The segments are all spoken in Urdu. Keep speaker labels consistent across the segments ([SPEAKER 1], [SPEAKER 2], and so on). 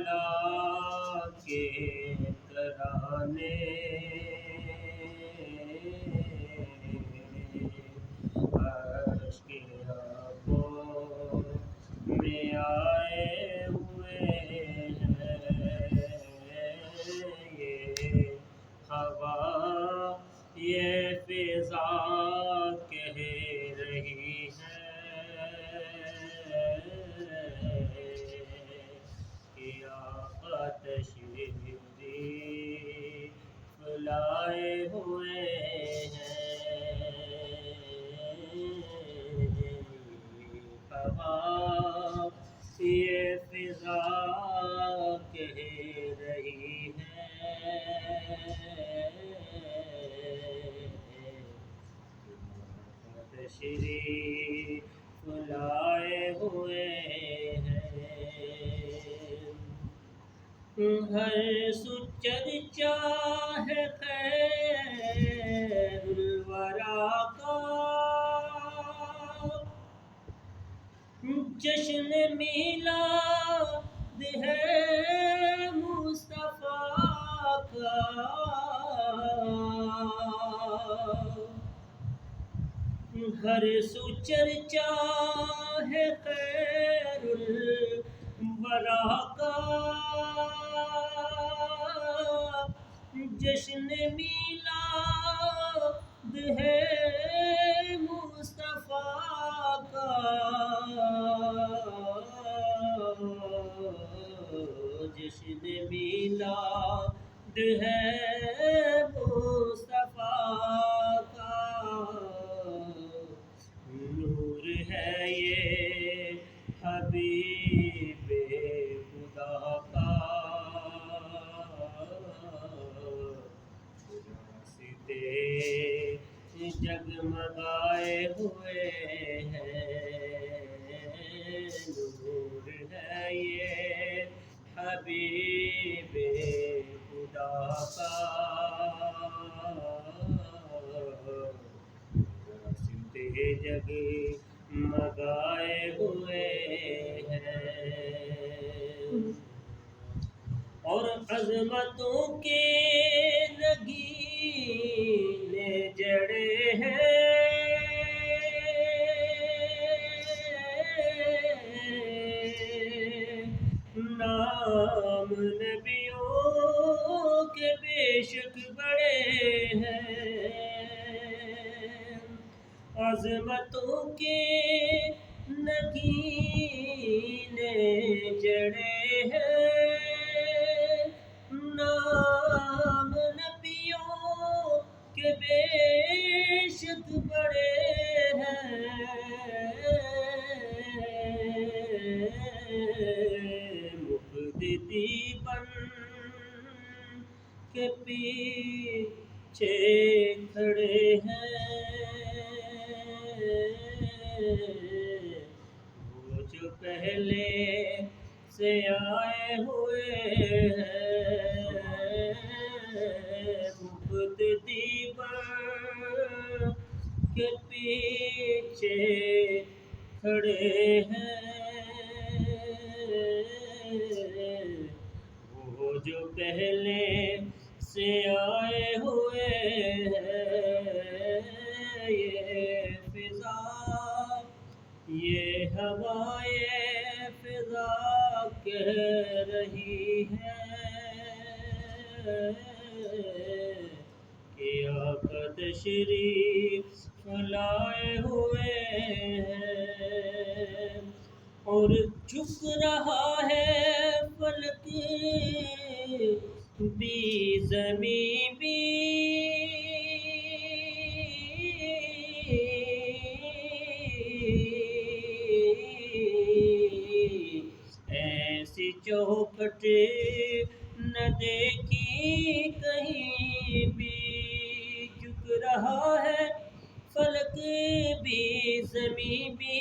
[SPEAKER 1] مولا کے ترانے عرش کے آبوں میں آئے ہوئے ہیں، یہ ہوا یہ فضا کہہ رہی ہے کہ آقا تشریف لائے ہوئے ہیں، ہوا یہ فضا کہہ رہی ہے، تشریف لائے ہوئے ہیں، ہر سچر چاہے خیر الورا کا جشن میلاد ہے مصطفیٰ کا، ہر سچر چاہے خیر الورا کا جشن میلاد ہے مصطفیٰ کا، جشن میلاد ہے مصطفیٰ کا، نور ہے یہ حبیب خدا کا، راستے جگمگائے ہوئے ہیں، نور ہے یہ حبیب خدا کا، راستے جگمگائے ہوئے ہیں، اور عظمتوں کے نگینے جڑے ہیں، نام نبیوں کے بے شک بڑے ہیں، عظمتوں کے نگینے جڑے ہیں، نام نبیوں کے بے شک بڑے ہیں، مقتدی بن کے پیچھے کھڑے ہیں، وہ جو پہلے سے آئے ہوئے ہیں، مقتدی بن کے پیچھے کھڑے ہیں، وہ جو پہلے سے آئے ہوئے ہیں، یہ فضا یہ ہوائے فضا کہہ رہی ہے کہ آقا تشریف لائے ہوئے ہیں، اور جھک رہا ہے فلک بھی زمین بھی، ایسی چوکھٹ نہ دیکھی کہیں بھی، جھک رہا ہے فلک بھی زمین بھی،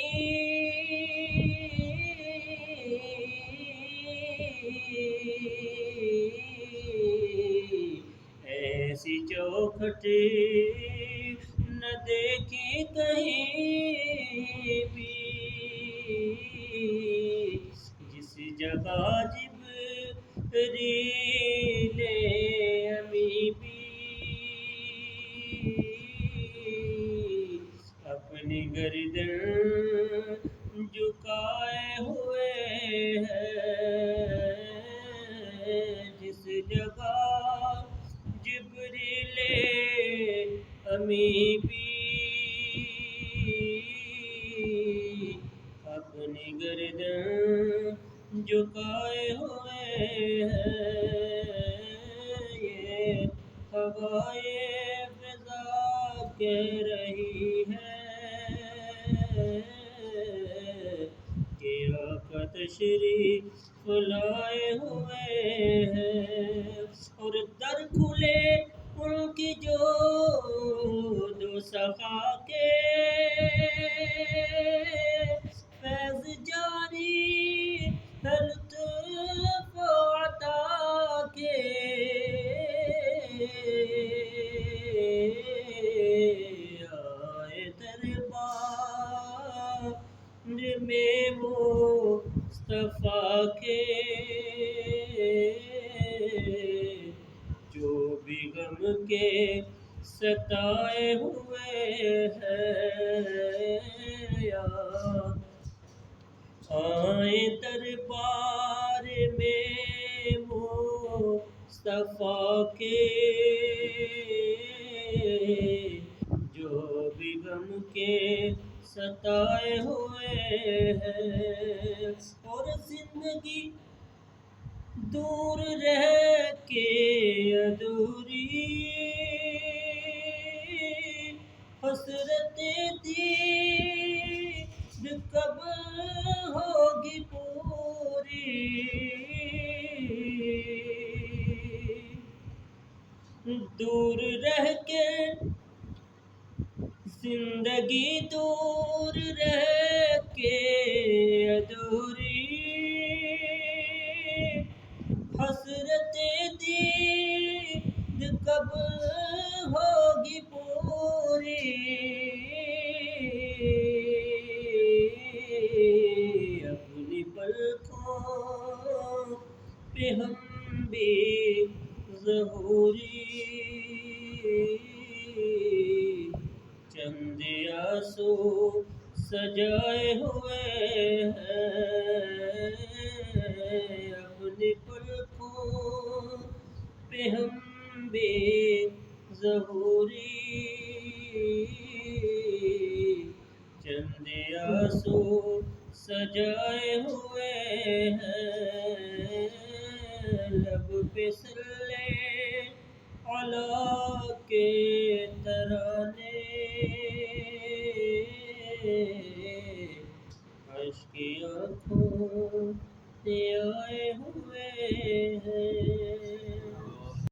[SPEAKER 1] ایسی چوکھٹ نہ دیکھی کہیں بھی، جس جگہ ریلے امی بھی اپنی گردن جھکائے ہوئے ہیں، جس جگہ جبریل امی بھی اپنی گردن جھکائے ہوئے ہیں، یہ ہوائے فضا کہہ رہی ہے کہ آقا تشریف لائے ہوئے ہیں، اور در کھلے ان کی جو دو سخا کے فیض جاری ہے، لطف و عطا کے آئے دربار میں مصطفیٰ کے، جو بھی غم کے ستائے ہوئے ہیں، آئے دربار میں مصطفیٰ کے، جو بھی غم کے ستائے ہوئے ہیں، اور زندگی دور رہ کے ادھوری حسرت دید کب ہوگی پوری، دور رہ کے زندگی دور رہ کے ادھوری حسرت دید کب ہوگی پوری، اپنی پلکوں پہ ہم بھی ظہوری چند آنسو سجائے ہوئے ہیں، اپنی پلکوں پہ ہم بھی ظہوری چند آنسو سجائے ہوئے ہیں، لب پہ صلی علی کے ترانے اشک آنکھوں سے آئے ہوئے ہیں۔